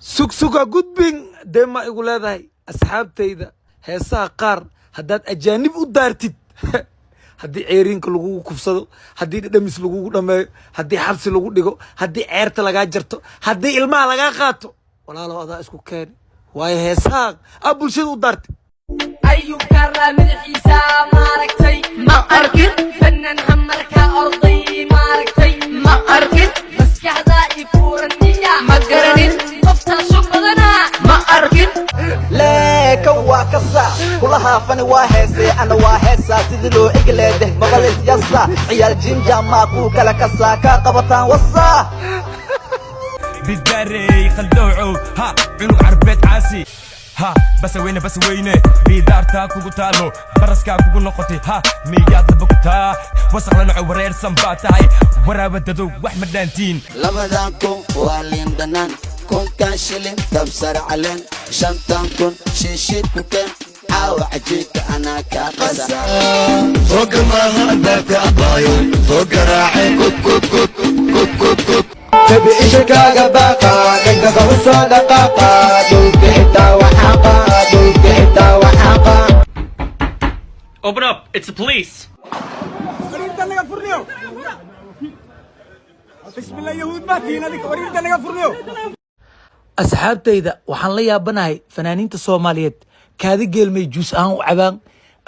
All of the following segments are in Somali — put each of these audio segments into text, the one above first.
سوق قدبين دائما يقول هذا أصحاب تيدا هسا قار هدات أجانب ودارتد هدي عيرين كلو كفصدو هدي دمس لو دمي هدي حبس لو دغو هدي عيرت لغا جرتو هدي ilma laga qaato walaalo adaa isku keen way heesaaq abulshadu u dartay ayuu karaamid xiisa maaragtay ma arkin fanan hamarka orday maaragtay ma arkin maskaxda ifuuraniya ma garanin qofta shubadana ma arkin لك وكسا كلها فني واحسي أنا واحسا تدلو إقلده مغلس يسا عيال جنجا ماكو كلا كسا كاقبطان وصا بالداري خلوعو ها عنو عربيت عاسي ها بس وينه بيدارتا كوكو تالو برسكا كوكو نقطي ها مياد لبكتا وسق لنا عورير سنباتاي ورا بددو واحمد دانتين لمدانكم والين دنان كون كان شلين تبصر علين شنطان كون شيشيت كوكين عاو عجيك أنا كاقسا فوق ما هدك أبايو فوق راعي كوك كوك كوك كوك كوك كوك تبي إشكا قباقا دقا غوصا دقاقا دولك إتا وحاقا دولك إتا وحاقا Open up, it's the police. بسم الله يهود ماتين هذيك وريد أنا قفرنيو asxaabtayda waxaan la yaabanahay fanaaniinta Soomaaliyeed kaadi geelmay juus aan u cabaan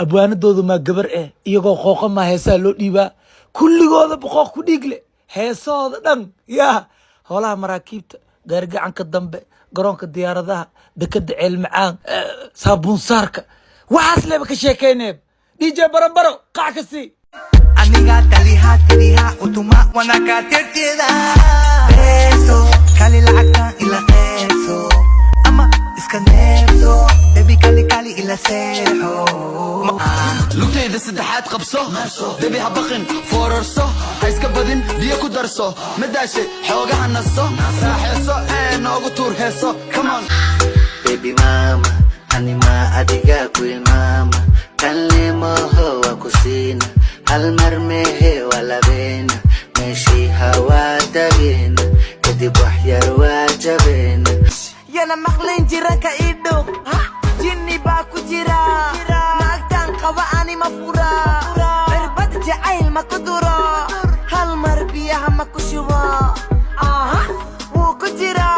abwaanadoodu ma gabar ah iyagoo qooqa ma heesaa loo dhiibaa kulligooda boqoq ku dhiigle heesooda dhan yaa holaha maraakiibta gaargacanka dambe garoonka diyaaradaha dekada ceel macaan saabuun saarka waxaas leeba ka sheekeynay DJ Barambaro qac ka sii aniga taliha utuma wanaka tertida beso kali lacagta ila qeso ama iska neefso baby kali ila seexo lugtayda saddexaad qabso dabi habaqin foorarso ha iska badin biyo ku darso madaashay xoogaha naso raaxeeso ee noogu tuur heeso come on baby mama anima adiga kuil mama kalimo hoa kusina halmarmehe wala bena meshi hawa dagena kadib waxyar waajabena yana maqlayn jira ka idho jinni baa ku jira naagtan qaba ani ma fura cirbad jacayl ma ku duro hal mar biyaha ma ku shubo wuu ku jira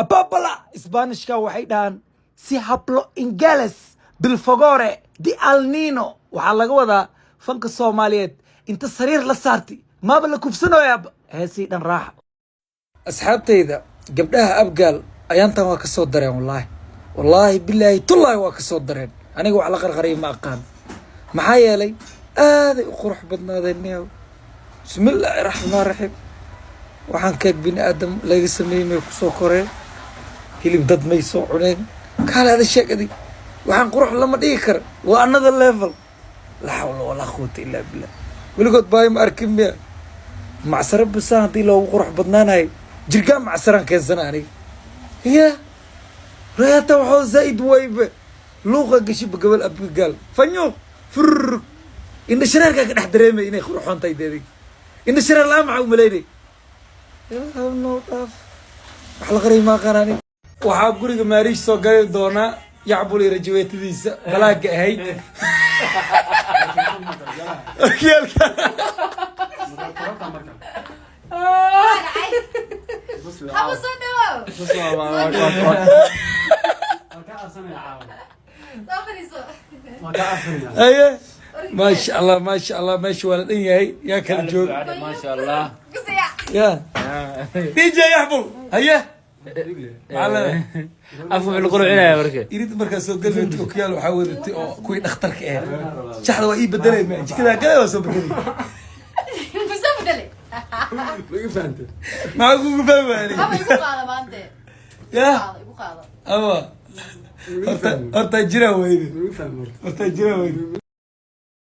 ababala isbaanishka waxay dhahan si hablo ingales bilfogore di alnino waxaa laga wadaa fanka Soomaaliyeed inta sariir la saartay maaba la kufsanayaa heesii dhan raaxa asxaabtayda gabdhaha abgaal ayaantan waa ka soo dareen wallahi billahi tullahi waa ka soo dareen aniga wax la qarqaray ma aqaan maxaa yeelay aad ay qurux badnaadeen bismillahir rahmaanir rahiim waxaan ka bini aadam laga sameeyay ku soo koreen hilib dad may soo cuneen kala hada sheegay waxaan qurux lama dhigi kar waa another level la hawla wala quwwata illa billah waligood baay ma arkin miya macsara bisaan hadii loo qurux badnaanay jirgaan macsaran keensan aniga ya reeta waxoo zaid waybe luuqa gashi gabal abgaal fanyo fur in sharaarka ka dhex dareemay inay qurxoontahay deeday in sharaar la ma u maleeyay no af wax la qaray ma qarani waxaa guriga maariish soo galay doona yacbul rajaweetadiisa balaaga ahayd ايه ما شاء الله ماشي ولد هي يا كل جود ما شاء الله. يا دي جي يحبو هيا على عفوا بالقرع يا بركه يريد مركز سو قلبي اوكيال وحاولت كوين اخترك ايه شحده waa ii bedelay ma jikada galay waa soo bedelay musa bedeli lagu fahanto ma ugu fahmay ama igu qaada maanta ya igu qaada ama horta jira weyne horta jira weyne